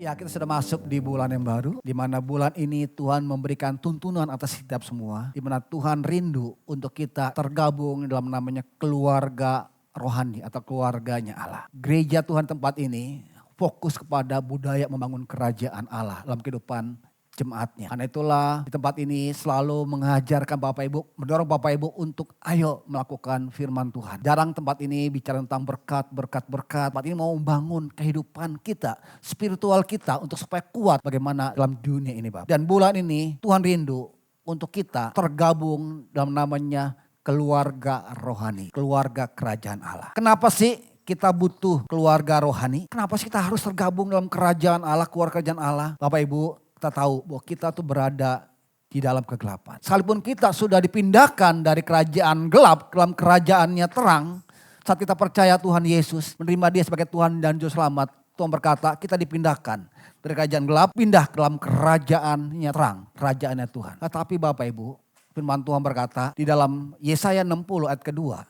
Ya, kita sudah masuk di bulan yang baru, di mana bulan ini Tuhan memberikan tuntunan atas setiap semua, di mana Tuhan rindu untuk kita tergabung dalam namanya keluarga rohani atau keluarganya Allah. Gereja Tuhan tempat ini fokus kepada budaya membangun kerajaan Allah dalam kehidupan jemaatnya. Karena itulah di tempat ini selalu mengajarkan Bapak Ibu, mendorong Bapak Ibu untuk ayo melakukan firman Tuhan. Jarang tempat ini bicara tentang berkat. Tempat ini mau membangun kehidupan kita, spiritual kita untuk supaya kuat bagaimana dalam dunia ini Bapak. Dan bulan ini Tuhan rindu untuk kita tergabung dalam namanya keluarga rohani, keluarga kerajaan Allah. Kenapa sih kita butuh keluarga rohani? Kenapa sih kita harus tergabung dalam kerajaan Allah, keluarga kerajaan Allah? Bapak Ibu, kita tahu bahwa kita tuh berada di dalam kegelapan. Sekalipun kita sudah dipindahkan dari kerajaan gelap ke dalam kerajaannya terang. Saat kita percaya Tuhan Yesus, menerima dia sebagai Tuhan dan Juru Selamat. Tuhan berkata kita dipindahkan dari kerajaan gelap, pindah ke dalam kerajaannya terang, kerajaannya Tuhan. Tetapi Bapak Ibu, firman Tuhan berkata di dalam Yesaya 60 ayat kedua.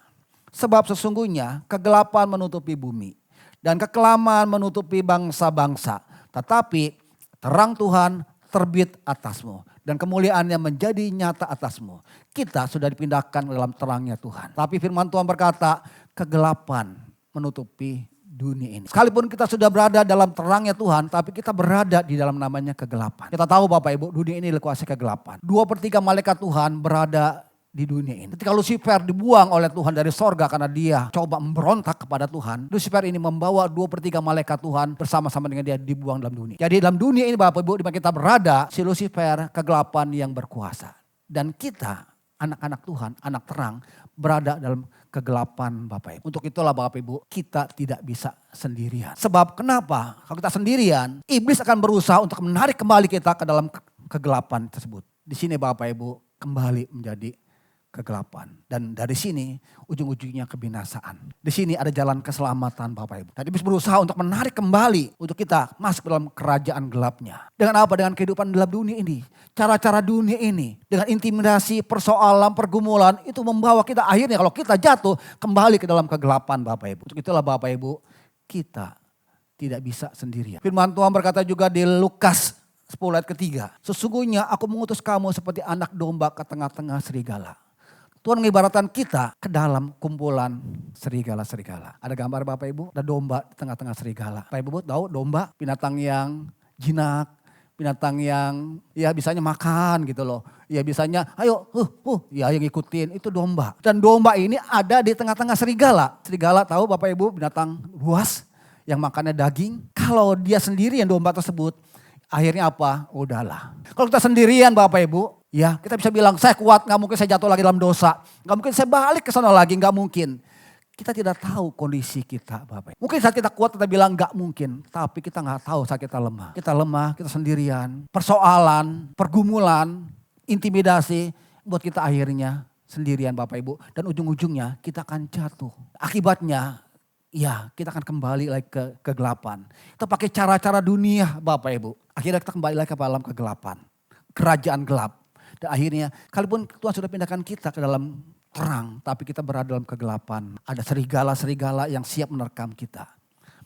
Sebab sesungguhnya kegelapan menutupi bumi dan kekelaman menutupi bangsa-bangsa. Tetapi terang Tuhan terbit atasmu dan kemuliaannya menjadi nyata atasmu. Kita sudah dipindahkan dalam terangnya Tuhan. Tapi firman Tuhan berkata kegelapan menutupi dunia ini. Sekalipun kita sudah berada dalam terangnya Tuhan, tapi kita berada di dalam namanya kegelapan. Kita tahu Bapak Ibu, dunia ini dikuasai kegelapan. 2/3 malaikat Tuhan berada di dunia ini. Ketika Lucifer dibuang oleh Tuhan dari sorga karena dia coba memberontak kepada Tuhan. Lucifer ini membawa 2/3 malaikat Tuhan bersama-sama dengan dia dibuang dalam dunia. Jadi dalam dunia ini Bapak Ibu, di mana kita berada, si Lucifer kegelapan yang berkuasa. Dan kita anak-anak Tuhan, anak terang berada dalam kegelapan Bapak Ibu. Untuk itulah Bapak Ibu, kita tidak bisa sendirian. Sebab kenapa? Kalau kita sendirian, iblis akan berusaha untuk menarik kembali kita ke dalam kegelapan tersebut. Di sini Bapak Ibu kembali menjadi kegelapan. Dan dari sini ujung-ujungnya kebinasaan. Di sini ada jalan keselamatan Bapak Ibu. Tadi iblis berusaha untuk menarik kembali untuk kita masuk dalam kerajaan gelapnya. Dengan apa? Dengan kehidupan dalam dunia ini. Cara-cara dunia ini. Dengan intimidasi, persoalan, pergumulan. Itu membawa kita akhirnya kalau kita jatuh kembali ke dalam kegelapan Bapak Ibu. Untuk itulah Bapak Ibu kita tidak bisa sendirian. Firman Tuhan berkata juga di Lukas 10 ayat ketiga. Sesungguhnya aku mengutus kamu seperti anak domba ke tengah-tengah serigala. Tuhan mengibaratkan kita ke dalam kumpulan serigala-serigala. Ada gambar Bapak Ibu, ada domba di tengah-tengah serigala. Bapak Ibu tahu domba binatang yang jinak, binatang yang ya bisanya makan gitu loh. Ya bisanya ayo ya yang ngikutin itu domba. Dan domba ini ada di tengah-tengah serigala. Serigala tahu Bapak Ibu binatang buas yang makannya daging. Kalau dia sendirian domba tersebut akhirnya apa? Udahlah. Kalau kita sendirian Bapak Ibu, ya kita bisa bilang saya kuat, gak mungkin saya jatuh lagi dalam dosa. Gak mungkin saya balik ke sana lagi, gak mungkin. Kita tidak tahu kondisi kita Bapak. Mungkin saat kita kuat kita bilang gak mungkin. Tapi kita gak tahu saat kita lemah. Kita lemah, kita sendirian. Persoalan, pergumulan, intimidasi buat kita akhirnya sendirian Bapak Ibu. Dan ujung-ujungnya kita akan jatuh. Akibatnya ya kita akan kembali lagi ke kegelapan. Kita pakai cara-cara dunia Bapak Ibu. Akhirnya kita kembali lagi ke dalam kegelapan. Kerajaan gelap. Dan akhirnya, kalaupun Tuhan sudah pindahkan kita ke dalam terang, tapi kita berada dalam kegelapan. Ada serigala-serigala yang siap menerkam kita.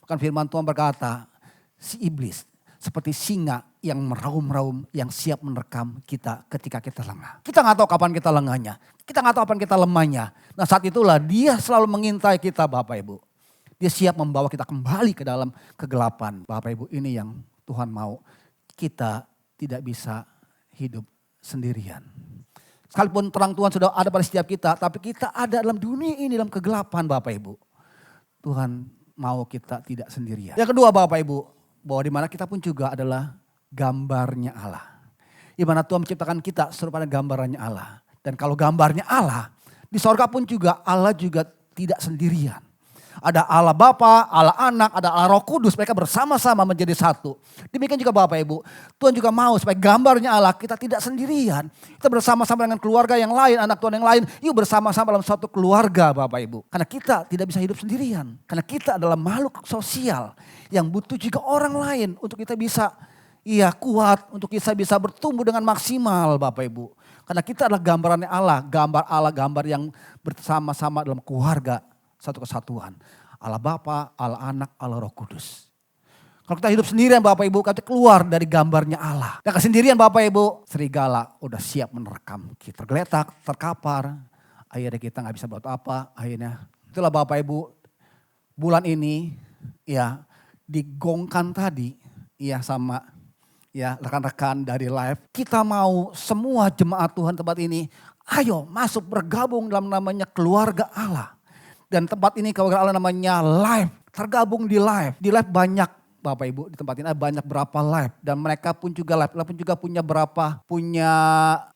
Bahkan firman Tuhan berkata, si iblis seperti singa yang meraung-raung, yang siap menerkam kita ketika kita lengah. Kita gak tahu kapan kita lengahnya. Kita gak tahu kapan kita lemahnya. Nah saat itulah dia selalu mengintai kita Bapak Ibu. Dia siap membawa kita kembali ke dalam kegelapan. Bapak Ibu, ini yang Tuhan mau. Kita tidak bisa hidup sendirian. Sekalipun terang Tuhan sudah ada pada setiap kita, tapi kita ada dalam dunia ini dalam kegelapan Bapak Ibu. Tuhan mau kita tidak sendirian. Yang kedua Bapak Ibu, bahwa di mana kita pun juga adalah gambarnya Allah. Di mana Tuhan menciptakan kita serupa pada gambarannya Allah. Dan kalau gambarnya Allah, di sorga pun juga Allah juga tidak sendirian. Ada Allah Bapa, Allah Anak, ada Allah Roh Kudus. Mereka bersama-sama menjadi satu. Demikian juga Bapak Ibu. Tuhan juga mau supaya gambarnya Allah kita tidak sendirian. Kita bersama-sama dengan keluarga yang lain, anak Tuhan yang lain. Yuk bersama-sama dalam suatu keluarga Bapak Ibu. Karena kita tidak bisa hidup sendirian. Karena kita adalah makhluk sosial yang butuh juga orang lain untuk kita bisa kuat. Untuk kita bisa bertumbuh dengan maksimal Bapak Ibu. Karena kita adalah gambarannya Allah. Gambar yang bersama-sama dalam keluarga. Satu kesatuan. Allah Bapa, Allah Anak, Allah Roh Kudus. Kalau kita hidup sendirian Bapak Ibu, kita keluar dari gambarnya Allah. Dan kesendirian Bapak Ibu, serigala udah siap menerkam kita. Tergeletak, terkapar, akhirnya kita gak bisa buat apa. Akhirnya itulah Bapak Ibu, bulan ini ya digongkan tadi ya sama ya rekan-rekan dari live. Kita mau semua jemaat Tuhan tempat ini, ayo masuk bergabung dalam namanya keluarga Allah. Dan tempat ini keluarga Allah namanya live, tergabung di live. Di live banyak Bapak Ibu, di tempat ini ada banyak berapa live. Dan mereka pun juga live pun juga punya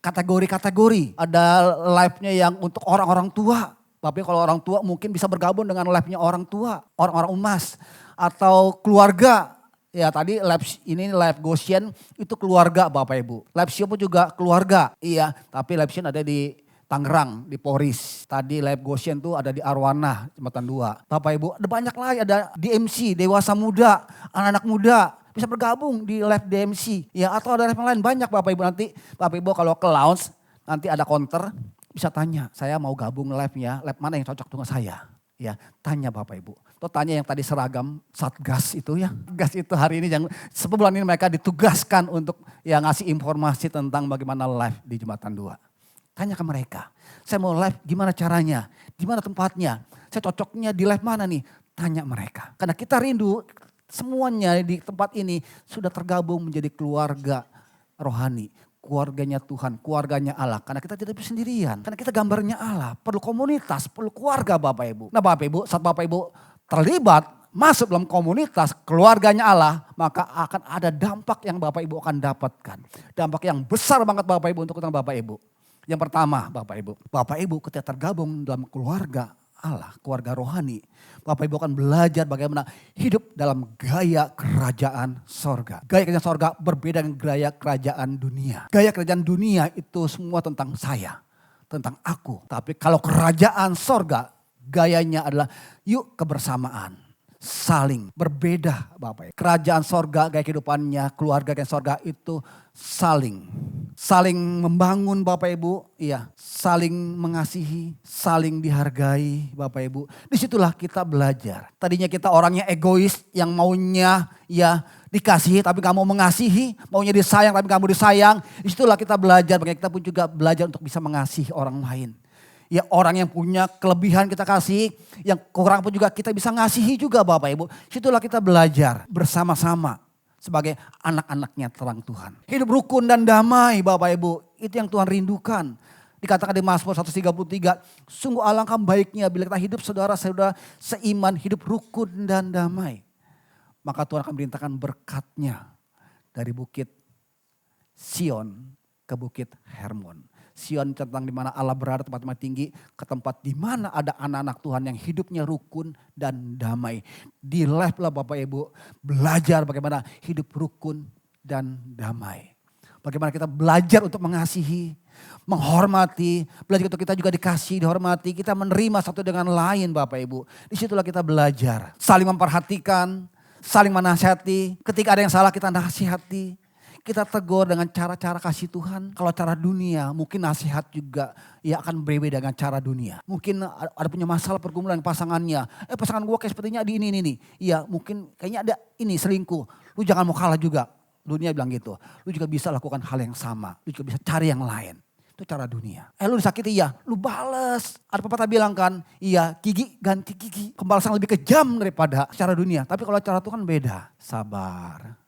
kategori-kategori. Ada live-nya yang untuk orang-orang tua. Bapak Ibu, kalau orang tua mungkin bisa bergabung dengan live-nya orang tua, orang-orang emas. Atau keluarga. Ya tadi live Goshen itu keluarga Bapak Ibu. Live Sion pun juga keluarga. Iya, tapi live Sion ada di Tangerang, di Poris. Tadi live Goshen tuh ada di Arwana, Jembatan 2. Bapak Ibu, ada banyak lagi, ada DMC, dewasa muda, anak-anak muda. Bisa bergabung di live DMC. Ya, atau ada live yang lain, banyak Bapak Ibu. Nanti Bapak Ibu kalau ke lounge, nanti ada counter, bisa tanya, saya mau gabung live-nya, live mana yang cocok dengan saya. Ya, tanya Bapak Ibu. Tuh tanya yang tadi seragam Satgas itu ya. Satgas itu hari ini yang sebulan ini mereka ditugaskan untuk ya ngasih informasi tentang bagaimana live di Jembatan 2. Tanya ke mereka, saya mau live gimana caranya, gimana tempatnya, saya cocoknya di live mana nih, tanya mereka. Karena kita rindu semuanya di tempat ini sudah tergabung menjadi keluarga rohani, keluarganya Tuhan, keluarganya Allah. Karena kita tidak bisa sendirian, karena kita gambarnya Allah, perlu komunitas, perlu keluarga Bapak Ibu. Nah Bapak Ibu, saat Bapak Ibu terlibat masuk dalam komunitas keluarganya Allah, maka akan ada dampak yang Bapak Ibu akan dapatkan. Dampak yang besar banget Bapak Ibu untuk tentang Bapak Ibu. Yang pertama Bapak Ibu ketika tergabung dalam keluarga Allah, keluarga rohani. Bapak Ibu akan belajar bagaimana hidup dalam gaya kerajaan sorga. Gaya kerajaan sorga berbeda dengan gaya kerajaan dunia. Gaya kerajaan dunia itu semua tentang saya, tentang aku. Tapi kalau kerajaan sorga gayanya adalah yuk kebersamaan. Saling berbeda Bapak Ibu. Kerajaan sorga gaya kehidupannya, keluarga kerajaan sorga itu saling membangun Bapak Ibu, iya, saling mengasihi, saling dihargai Bapak Ibu. Disitulah kita belajar. Tadinya kita orangnya egois yang maunya ya dikasihi tapi gak mau mengasihi, maunya disayang tapi gak mau disayang. Disitulah kita belajar, bagaimana kita pun juga belajar untuk bisa mengasihi orang lain. Ya orang yang punya kelebihan kita kasih, yang kurang pun juga kita bisa ngasihi juga Bapak Ibu. Situlah kita belajar bersama-sama sebagai anak-anaknya terang Tuhan. Hidup rukun dan damai Bapak Ibu, itu yang Tuhan rindukan. Dikatakan di Mazmur 133, sungguh alangkah baiknya bila kita hidup saudara-saudara seiman, hidup rukun dan damai. Maka Tuhan akan merintahkan berkatnya dari bukit Sion ke bukit Hermon. Sion tentang di mana Allah berada, tempat yang tinggi, ke tempat di mana ada anak-anak Tuhan yang hidupnya rukun dan damai. Di live lah Bapak Ibu belajar bagaimana hidup rukun dan damai. Bagaimana kita belajar untuk mengasihi, menghormati, belajar untuk kita juga dikasih, dihormati, kita menerima satu dengan lain Bapak Ibu. Disitulah kita belajar, saling memperhatikan, saling menasihati, ketika ada yang salah kita nasihati. Kita tegur dengan cara-cara kasih Tuhan. Kalau cara dunia mungkin nasihat juga ya akan berbeda dengan cara dunia. Mungkin ada punya masalah pergumulan pasangannya. Pasangan gue kayak sepertinya di ini. Iya mungkin kayaknya ada ini selingkuh. Lu jangan mau kalah juga. Dunia bilang gitu. Lu juga bisa lakukan hal yang sama. Lu juga bisa cari yang lain. Itu cara dunia. Lu disakiti ya, lu bales. Ada pepatah bilang kan, iya gigi ganti gigi. Pembalasan lebih kejam daripada cara dunia. Tapi kalau cara Tuhan beda. Sabar.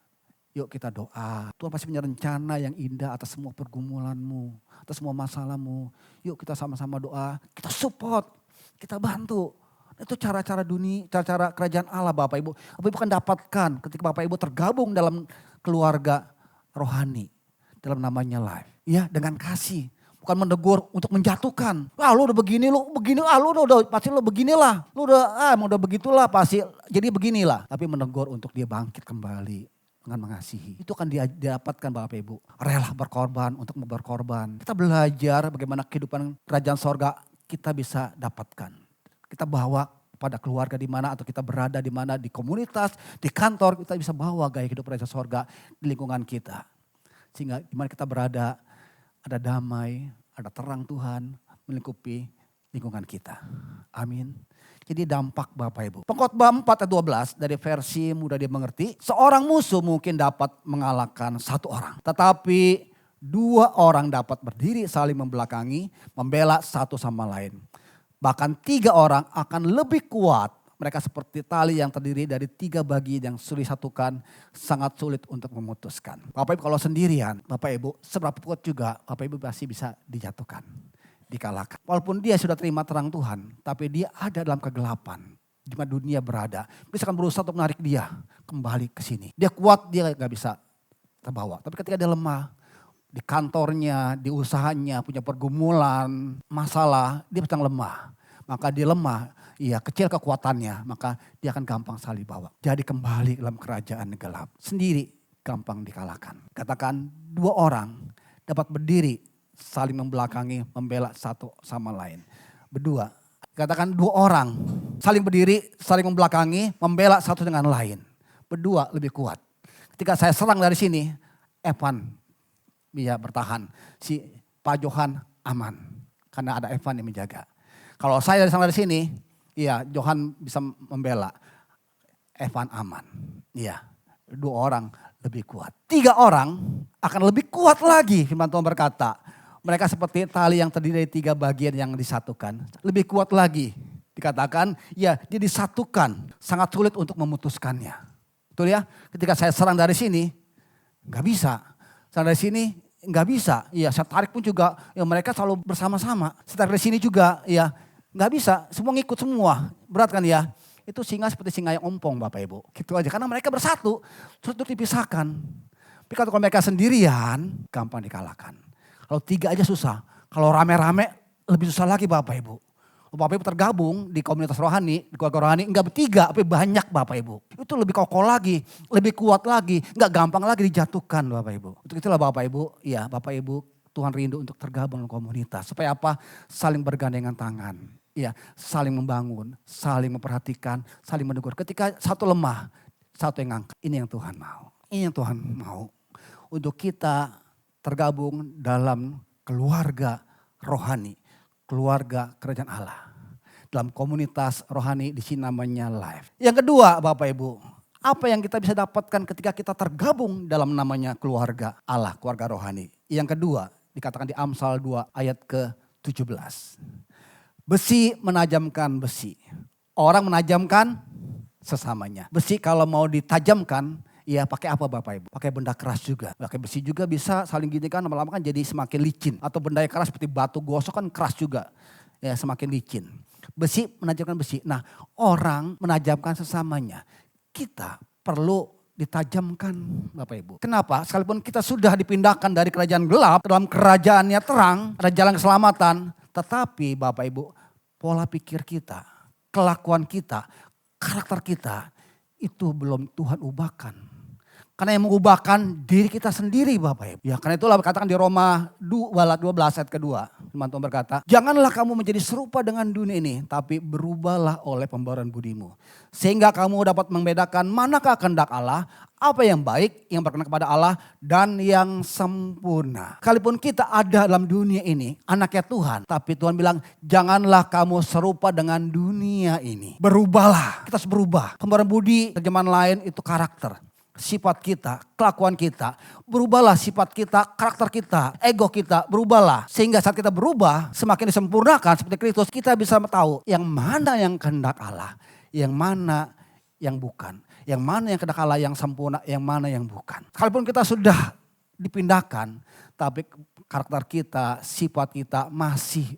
Yuk kita doa. Tuhan pasti punya rencana yang indah atas semua pergumulanmu, atas semua masalahmu. Yuk kita sama-sama doa, kita support, kita bantu. Itu cara-cara dunia, cara-cara kerajaan Allah Bapak Ibu. Bapak Ibu akan dapatkan ketika Bapak Ibu tergabung dalam keluarga rohani. Dalam namanya life. Ya dengan kasih. Bukan menegur untuk menjatuhkan. Lu udah begini, lu udah pasti lu beginilah. Lu udah begitulah pasti jadi beginilah. Tapi menegur untuk dia bangkit kembali. Dengan mengasihi. Itu akan didapatkan Bapak Ibu. Rela berkorban untuk berkorban. Kita belajar bagaimana kehidupan kerajaan sorga kita bisa dapatkan. Kita bawa pada keluarga di mana atau kita berada di mana, di komunitas, di kantor, kita bisa bawa gaya hidup kerajaan sorga di lingkungan kita. Sehingga di mana kita berada ada damai, ada terang Tuhan melingkupi lingkungan kita. Amin. Jadi dampak Bapak Ibu. Pengkhotbah 4 ayat 12 dari versi mudah dimengerti. Seorang musuh mungkin dapat mengalahkan satu orang. Tetapi dua orang dapat berdiri saling membelakangi, membela satu sama lain. Bahkan tiga orang akan lebih kuat. Mereka seperti tali yang terdiri dari tiga bagian yang sulit disatukan, sangat sulit untuk memutuskan. Bapak Ibu kalau sendirian, Bapak Ibu seberapa kuat juga Bapak Ibu pasti bisa dijatuhkan. Dikalahkan. Walaupun dia sudah terima terang Tuhan, tapi dia ada dalam kegelapan. Di mana dunia berada. Bisa akan berusaha untuk menarik dia kembali ke sini. Dia kuat, dia gak bisa terbawa. Tapi ketika dia lemah, di kantornya, di usahanya, punya pergumulan, masalah, dia sedang lemah. Maka dia lemah, iya kecil kekuatannya, maka dia akan gampang saling bawa. Jadi kembali dalam kerajaan gelap. Sendiri gampang dikalahkan. Katakan dua orang dapat berdiri, saling membelakangi, membela satu sama lain. Berdua, katakan dua orang saling berdiri, saling membelakangi, membela satu dengan lain. Berdua lebih kuat. Ketika saya serang dari sini, Evan bisa bertahan. Si Pak Johan aman, karena ada Evan yang menjaga. Kalau saya dari sini, ya Johan bisa membela. Evan aman. Iya, dua orang lebih kuat. Tiga orang akan lebih kuat lagi, firman Tuhan berkata. Mereka seperti tali yang terdiri dari tiga bagian yang disatukan. Lebih kuat lagi. Dikatakan, ya dia disatukan. Sangat sulit untuk memutuskannya. Betul ya? Ketika saya serang dari sini, nggak bisa. Serang dari sini, nggak bisa. Ya saya tarik pun juga, ya mereka selalu bersama-sama. Saya tarik dari sini juga, ya nggak bisa. Semua ngikut semua. Berat kan ya? Itu singa seperti singa yang ompong Bapak Ibu. Gitu aja. Karena mereka bersatu, sulit dipisahkan. Tapi kalau mereka sendirian, gampang dikalahkan. Kalau tiga aja susah. Kalau rame-rame lebih susah lagi Bapak Ibu. Bapak Ibu tergabung di komunitas rohani, di keluarga rohani. Enggak bertiga, tapi banyak Bapak Ibu. Itu lebih kokoh lagi, lebih kuat lagi. Enggak gampang lagi dijatuhkan Bapak Ibu. Untuk itulah Bapak Ibu, ya Bapak Ibu Tuhan rindu untuk tergabung dalam komunitas. Supaya apa? Saling bergandengan tangan. Ya, saling membangun, saling memperhatikan, saling menegur. Ketika satu lemah, satu yang angkat. Ini yang Tuhan mau. Ini yang Tuhan mau. Untuk kita tergabung dalam keluarga rohani, keluarga kerajaan Allah. Dalam komunitas rohani di sini namanya Life. Yang kedua Bapak Ibu, apa yang kita bisa dapatkan ketika kita tergabung dalam namanya keluarga Allah, keluarga rohani. Yang kedua dikatakan di Amsal 2 ayat ke-17. Besi menajamkan besi. Orang menajamkan sesamanya. Besi kalau mau ditajamkan, ya pakai apa Bapak Ibu? Pakai benda keras juga. Pakai besi juga bisa saling gini kan lama-lama kan jadi semakin licin. Atau benda yang keras seperti batu gosok kan keras juga. Ya semakin licin. Besi menajamkan besi. Nah orang menajamkan sesamanya. Kita perlu ditajamkan Bapak Ibu. Kenapa? Sekalipun kita sudah dipindahkan dari kerajaan gelap ke dalam kerajaannya terang. Ada jalan keselamatan. Tetapi Bapak Ibu pola pikir kita, kelakuan kita, karakter kita itu belum Tuhan ubahkan. Karena yang mengubahkan diri kita sendiri Bapak Ibu. Ya karena itulah katakan di Roma 12 ayat kedua. Firman Tuhan berkata, janganlah kamu menjadi serupa dengan dunia ini. Tapi berubahlah oleh pembaruan budimu. Sehingga kamu dapat membedakan manakah kehendak Allah. Apa yang baik, yang berkenan kepada Allah. Dan yang sempurna. Sekalipun kita ada dalam dunia ini, anaknya Tuhan. Tapi Tuhan bilang, janganlah kamu serupa dengan dunia ini. Berubahlah, kita harus berubah. Pembaruan budi, terjemahan lain itu karakter. Sifat kita, kelakuan kita, berubahlah sifat kita, karakter kita, ego kita, berubahlah. Sehingga saat kita berubah, semakin disempurnakan seperti Kristus, kita bisa tahu yang mana yang kehendak Allah, yang mana yang bukan. Yang mana yang kehendak Allah yang sempurna, yang mana yang bukan. Sekalipun kita sudah dipindahkan, tapi karakter kita, sifat kita masih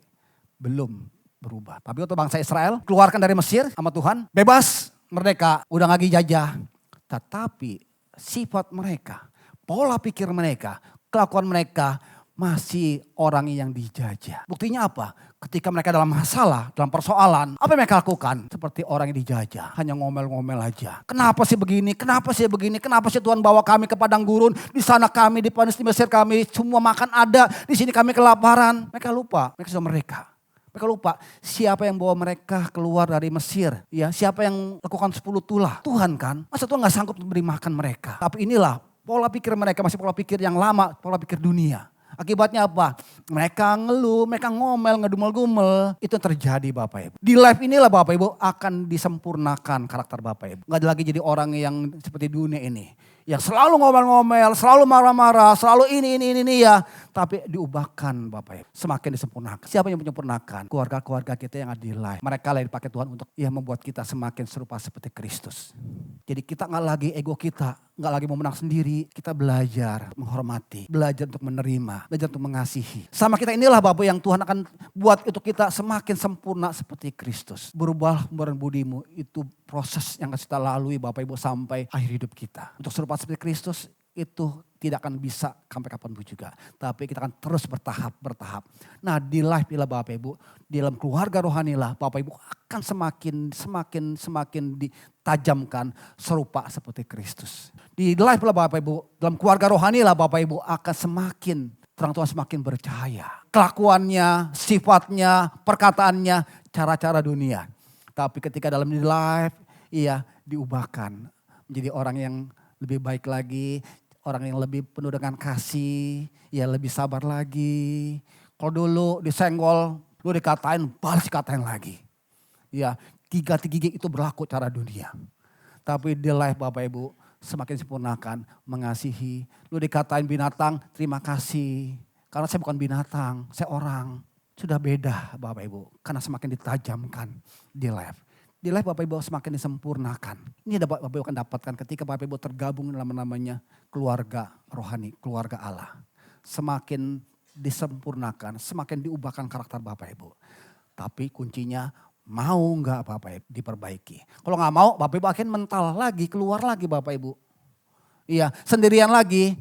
belum berubah. Tapi untuk bangsa Israel, keluarkan dari Mesir sama Tuhan, bebas, merdeka, udah gak lagi jajah. Tetapi sifat mereka, pola pikir mereka, kelakuan mereka masih orang yang dijajah. Buktinya apa? Ketika mereka dalam masalah, dalam persoalan, apa yang mereka lakukan? Seperti orang yang dijajah, hanya ngomel-ngomel aja. Kenapa sih begini? Kenapa sih begini? Kenapa sih Tuhan bawa kami ke padang gurun? Di sana kami, di Mesir kami, semua makan ada. Di sini kami kelaparan. Mereka lupa, mereka sudah mereka. Mereka lupa siapa yang bawa mereka keluar dari Mesir. Ya, siapa yang lakukan 10 tulah? Tuhan kan. Masa Tuhan gak sanggup memberi makan mereka. Tapi inilah pola pikir mereka masih pola pikir yang lama, pola pikir dunia. Akibatnya apa? Mereka ngeluh, mereka ngomel, ngedumel-gumel. Itu yang terjadi Bapak Ibu. Di live inilah Bapak Ibu akan disempurnakan karakter Bapak Ibu. Gak ada lagi jadi orang yang seperti dunia ini. Yang selalu ngomel-ngomel, selalu marah-marah, selalu ini ya. Tapi diubahkan Bapak Ibu. Semakin disempurnakan. Siapa yang menyempurnakan? Keluarga-keluarga kita yang ada di live. Mereka lah dipakai Tuhan untuk membuat kita semakin serupa seperti Kristus. Jadi kita gak lagi ego kita. Gak lagi mau menang sendiri. Kita belajar menghormati. Belajar untuk menerima. Belajar untuk mengasihi. Sama kita inilah Bapak yang Tuhan akan buat untuk kita semakin sempurna seperti Kristus. Berubah budimu itu proses yang harus kita lalui Bapak Ibu sampai akhir hidup kita. Untuk serupa seperti Kristus itu tidak akan bisa sampai kapanpun juga. Tapi kita akan terus bertahap. Nah di live inilah Bapak Ibu, di dalam keluarga rohani lah Bapak Ibu akan semakin ditajamkan serupa seperti Kristus. Di live lah Bapak Ibu, dalam keluarga rohani lah Bapak Ibu akan semakin terang Tuhan semakin bercahaya. Kelakuannya, sifatnya, perkataannya, cara-cara dunia. Tapi ketika dalam di live, diubahkan menjadi orang yang lebih baik lagi, orang yang lebih penuh dengan kasih, lebih sabar lagi. Kalau dulu disenggol, lu dikatain, balas dikatain lagi. Gigi itu berlaku cara dunia. Tapi di live Bapak Ibu semakin sempurnakan, mengasihi. Lu dikatain binatang, terima kasih. Karena saya bukan binatang, saya orang. Sudah beda Bapak Ibu, karena semakin ditajamkan di live. Di live Bapak Ibu semakin disempurnakan. Ini Bapak Ibu akan dapatkan ketika Bapak Ibu tergabung dalam namanya keluarga rohani, keluarga Allah. Semakin disempurnakan, semakin diubahkan karakter Bapak Ibu. Tapi kuncinya mau nggak Bapak Ibu diperbaiki. Kalau nggak mau Bapak Ibu akan mental lagi, keluar lagi Bapak Ibu. Sendirian lagi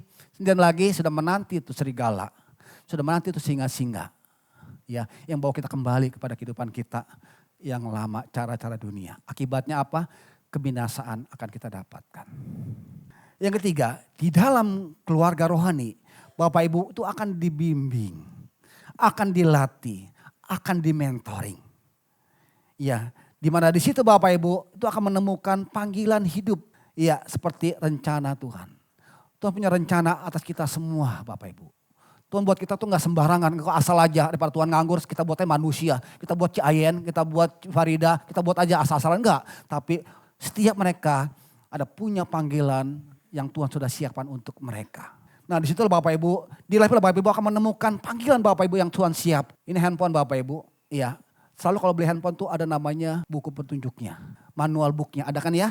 sudah menanti itu serigala. Sudah menanti itu singa-singa. Yang bawa kita kembali kepada kehidupan kita yang lama, cara-cara dunia. Akibatnya apa? Kebinasaan akan kita dapatkan. Yang ketiga, di dalam keluarga rohani, Bapak Ibu itu akan dibimbing, akan dilatih, akan dimentoring. Di mana di situ Bapak Ibu itu akan menemukan panggilan hidup. Seperti rencana Tuhan. Tuhan punya rencana atas kita semua Bapak Ibu. Tuhan buat kita tuh gak sembarangan, asal aja daripada Tuhan nganggur kita buatnya manusia. Kita buat Ciayen, kita buat Farida, kita buat aja asal-asalan enggak. Tapi setiap mereka ada punya panggilan yang Tuhan sudah siapkan untuk mereka. Nah di situ Bapak Ibu, di live Bapak Ibu akan menemukan panggilan Bapak Ibu yang Tuhan siap. Ini handphone Bapak Ibu, selalu kalau beli handphone tuh ada namanya buku petunjuknya, manual booknya, ada kan ya?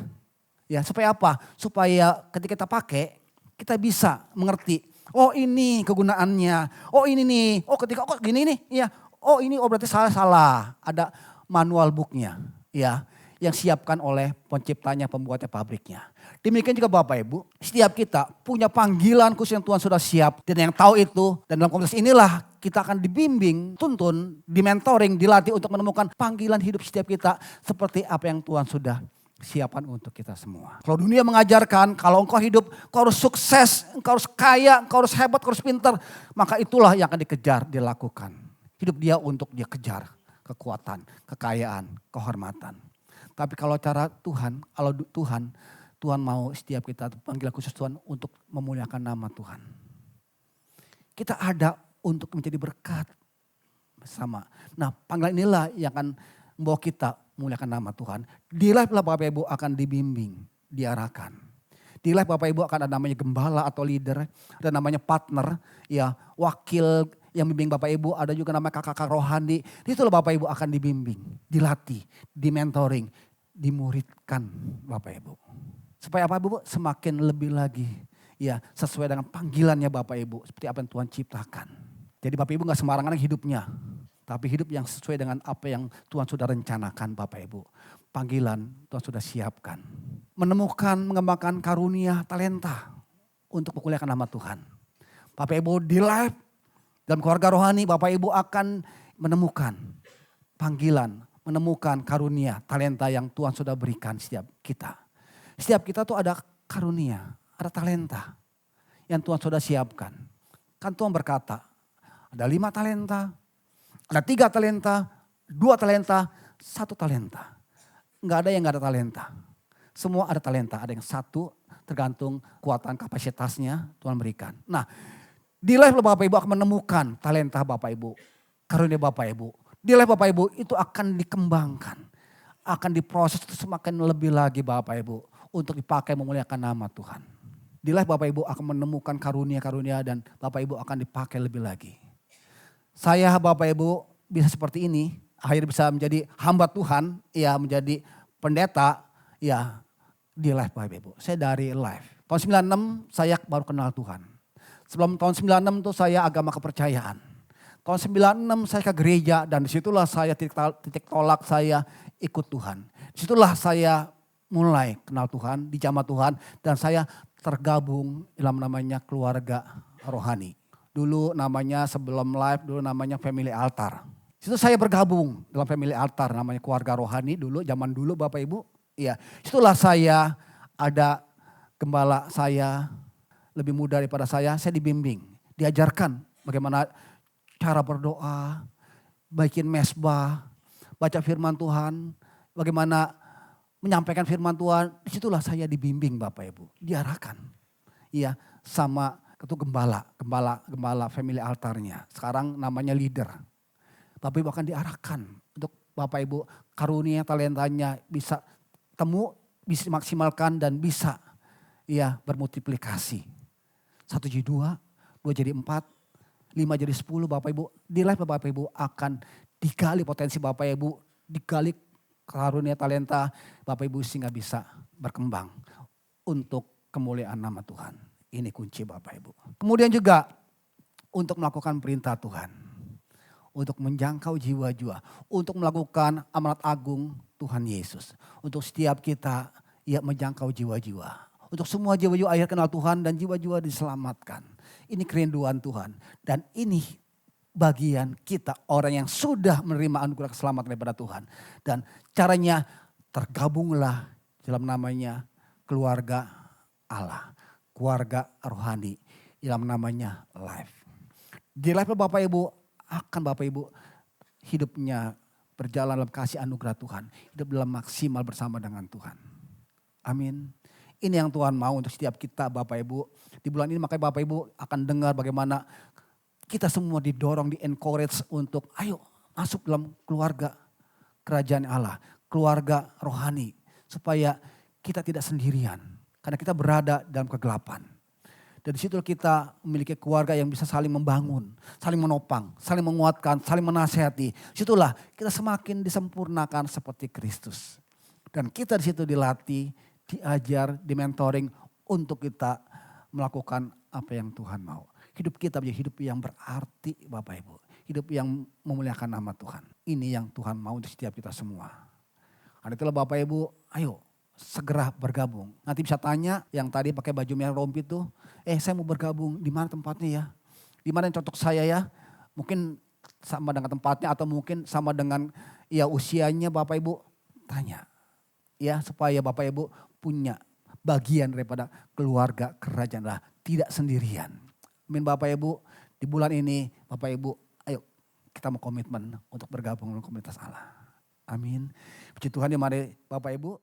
Supaya apa? Supaya ketika kita pakai, kita bisa mengerti. Oh ini kegunaannya, oh ini nih, oh ketika gini nih, oh ini berarti salah. Ada manual booknya, yang siapkan oleh penciptanya, pembuatnya, pabriknya. Demikian juga Bapak Ibu, setiap kita punya panggilan khusus yang Tuhan sudah siap. Dan yang tahu itu, dan dalam komunitas inilah kita akan dibimbing, tuntun, dimentoring, dilatih untuk menemukan panggilan hidup setiap kita. Seperti apa yang Tuhan sudah siapkan untuk kita semua. Kalau dunia mengajarkan, kalau engkau hidup, engkau harus sukses, engkau harus kaya, engkau harus hebat, engkau harus pintar. Maka itulah yang akan dikejar, dilakukan. Hidup dia untuk dia kejar kekuatan, kekayaan, kehormatan. Tapi kalau cara Tuhan, kalau Tuhan mau setiap kita panggilan khusus Tuhan untuk memuliakan nama Tuhan. Kita ada untuk menjadi berkat bersama. Nah panggilan inilah yang akan membawa kita memuliakan nama Tuhan. Di live Bapak Ibu akan dibimbing, diarahkan. Di live Bapak Ibu akan ada namanya gembala atau leader, ada namanya partner, wakil yang bimbing Bapak Ibu, ada juga namanya kakak-kakak rohani. Di situ Bapak Ibu akan dibimbing, dilatih, dimentoring, dimuridkan Bapak Ibu. Supaya apa Ibu? Semakin lebih lagi sesuai dengan panggilannya Bapak Ibu, seperti apa yang Tuhan ciptakan. Jadi Bapak Ibu gak sembarangan hidupnya. Tapi hidup yang sesuai dengan apa yang Tuhan sudah rencanakan Bapak Ibu. Panggilan Tuhan sudah siapkan. Menemukan, mengembangkan karunia, talenta untuk memuliakan nama Tuhan. Bapak Ibu di live, dalam keluarga rohani Bapak Ibu akan menemukan panggilan, menemukan karunia, talenta yang Tuhan sudah berikan setiap kita. Setiap kita tuh ada karunia, ada talenta yang Tuhan sudah siapkan. Kan Tuhan berkata, ada 5 talenta. Ada 3 talenta, 2 talenta, 1 talenta. Enggak ada yang enggak ada talenta. Semua ada talenta, ada yang 1 tergantung kekuatan kapasitasnya Tuhan berikan. Nah Di life Bapak Ibu akan menemukan talenta Bapak Ibu, karunia Bapak Ibu. Di life Bapak Ibu itu akan dikembangkan, akan diproses semakin lebih lagi Bapak Ibu untuk dipakai memuliakan nama Tuhan. Di life Bapak Ibu akan menemukan karunia-karunia dan Bapak Ibu akan dipakai lebih lagi. Saya Bapak Ibu bisa seperti ini, akhirnya bisa menjadi hamba Tuhan, ya menjadi pendeta, ya di life Bapak Ibu. Saya dari life. Tahun 96 saya baru kenal Tuhan. Sebelum tahun 96 itu saya agama kepercayaan. Tahun 96 saya ke gereja dan disitulah saya titik tolak saya ikut Tuhan. Disitulah saya mulai kenal Tuhan, dijamah Tuhan dan saya tergabung dalam namanya keluarga rohani. Dulu namanya sebelum live, dulu namanya Family Altar. Situ saya bergabung dalam Family Altar namanya keluarga rohani dulu, zaman dulu Bapak Ibu. Iya, situlah saya ada gembala saya lebih muda daripada saya dibimbing, diajarkan bagaimana cara berdoa, bikin mesbah, baca firman Tuhan, bagaimana menyampaikan firman Tuhan. Disitulah saya dibimbing Bapak Ibu, diarahkan. Iya, sama ketua gembala Family Altarnya. Sekarang namanya leader. Bapak Ibu akan diarahkan untuk Bapak Ibu karunia talentanya bisa bisa dimaksimalkan dan bisa ya bermultiplikasi. 1 jadi 2, 2 jadi 4, 5 jadi 10 Bapak Ibu. Di life Bapak Ibu akan digali potensi Bapak Ibu, digali karunia talenta Bapak Ibu sehingga bisa berkembang untuk kemuliaan nama Tuhan. Ini kunci Bapak Ibu. Kemudian juga untuk melakukan perintah Tuhan. Untuk menjangkau jiwa-jiwa, untuk melakukan amanat agung Tuhan Yesus. Untuk setiap kita ya menjangkau jiwa-jiwa. Untuk semua jiwa-jiwa akhirnya kenal Tuhan dan jiwa-jiwa diselamatkan. Ini kerinduan Tuhan dan ini bagian kita orang yang sudah menerima anugerah keselamatan daripada Tuhan. Dan caranya tergabunglah dalam namanya keluarga Allah. Keluarga rohani dalam namanya life. Di life Bapak Ibu akan Bapak Ibu hidupnya berjalan dalam kasih anugerah Tuhan. Hidup dalam maksimal bersama dengan Tuhan. Amin. Ini yang Tuhan mau untuk setiap kita Bapak Ibu. Di bulan ini makanya Bapak Ibu akan dengar bagaimana kita semua didorong, di-encourage untuk ayo masuk dalam keluarga kerajaan Allah. Keluarga rohani. Supaya kita tidak sendirian. Karena kita berada dalam kegelapan. Dan di situ kita memiliki keluarga yang bisa saling membangun, saling menopang, saling menguatkan, saling menasihati. Situlah kita semakin disempurnakan seperti Kristus. Dan kita di situ dilatih, diajar, dimentoring untuk kita melakukan apa yang Tuhan mau. Hidup kita menjadi hidup yang berarti Bapak Ibu. Hidup yang memuliakan nama Tuhan. Ini yang Tuhan mau untuk setiap kita semua. Karena itulah Bapak Ibu, ayo segera bergabung. Nanti bisa tanya yang tadi pakai baju merah rompi itu, saya mau bergabung, di mana tempatnya ya? Di mana yang cocok saya ya? Mungkin sama dengan tempatnya atau mungkin sama dengan ya usianya Bapak Ibu tanya. Ya supaya Bapak Ibu punya bagian daripada keluarga kerajaan Allah, tidak sendirian. Amin Bapak Ibu, di bulan ini Bapak Ibu, ayo kita mau komitmen untuk bergabung dengan komunitas Allah. Amin. Puji Tuhan ya mari Bapak Ibu.